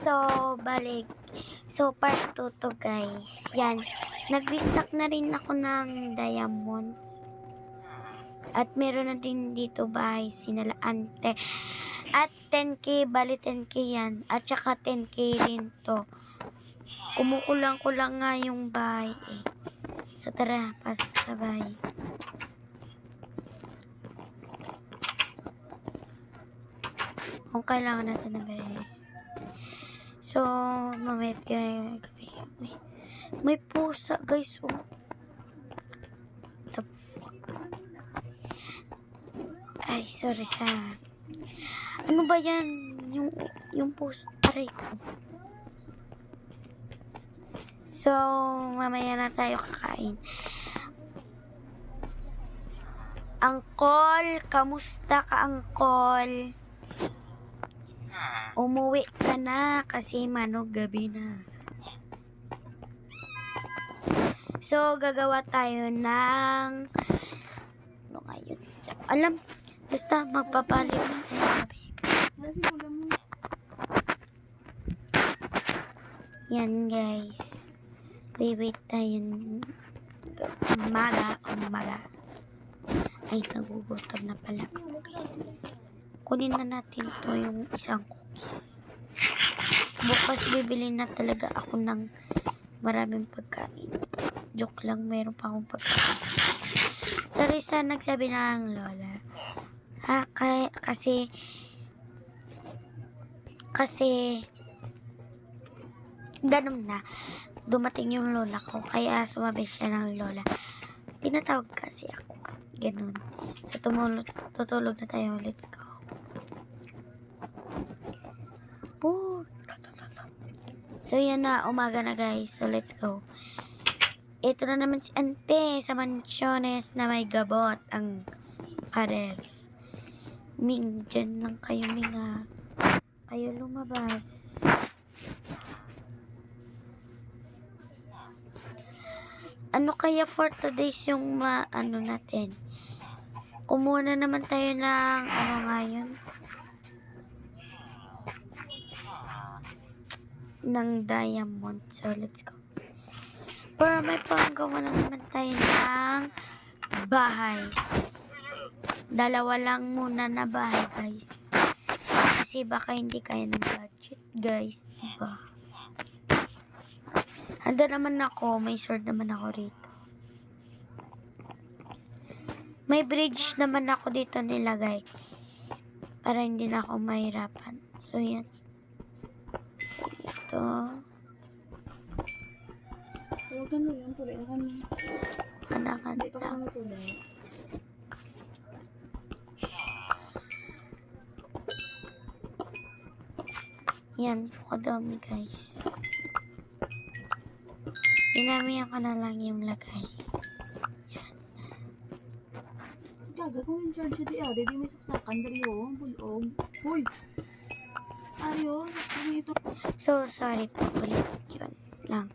So, balik. So, part 2 to guys. Yan. Nag-restock na rin ako ng diamond. At meron na din dito bahay sinala ante. At 10k, bali 10k yan. At saka 10k rin to. Kumukulang-kulang nga yung bahay eh. So, tara, pasok sa bahay. Kung kailangan natin na bahay. So, mamaya kayo gabi. May pusa, guys. Oh. The fuck? Ay, sorry sa... Ano ba yan? Yung pusa. Aray ko. So, mamaya na tayo kakain. Angkol, kamusta ka, Angkol? Umuwi ka na kasi manog gabi na. So, gagawa tayo ng ano nga yun? Alam, basta magpapalibos tayo gabi. Yan guys. Wait tayo. Umaga. Ay, nagugutom na pala guys. Kunin na natin to yung isang cookies. Bukas bibili na talaga ako ng maraming pagkain. Joke lang, meron pa akong pagkain. Sorry sa nagsabi ng lola. Ha, kasi ganun na. Dumating yung lola ko, kaya sumabi siya ng lola. Tinatawag kasi ako. Ganun. So, tutulog na tayo. Let's go. So, yan na. Umaga na, guys. So, let's go. Ito na naman si Ante sa Mansiones na may gabot ang parer. Ming, dyan lang kayo, Ming, ha. Kayo lumabas. Ano kaya for today's yung ano natin? Kumuha na naman tayo ng ano nga yun? Ng diamond. So, let's go. Pero may panggawa na naman tayo ng bahay. Dalawa lang muna na bahay, guys. Kasi baka hindi kaya ng budget, guys. Diba? Handa naman ako. May sword naman ako rito. May bridge naman ako dito nilagay. Para hindi na ako mahirapan. So, yan. Ito. Huwag ano yan, tuloy na kami. Kanakan Dito ka lang. kami tuloy. Yan, kadami guys. Dinamihan ko na lang yung lagay. Yan. Gaga, kung yung charge di ah, di may saksakan, dari yung bulog. Uy! Ayo, saksakan ito. So, sorry po ulit. Yun lang.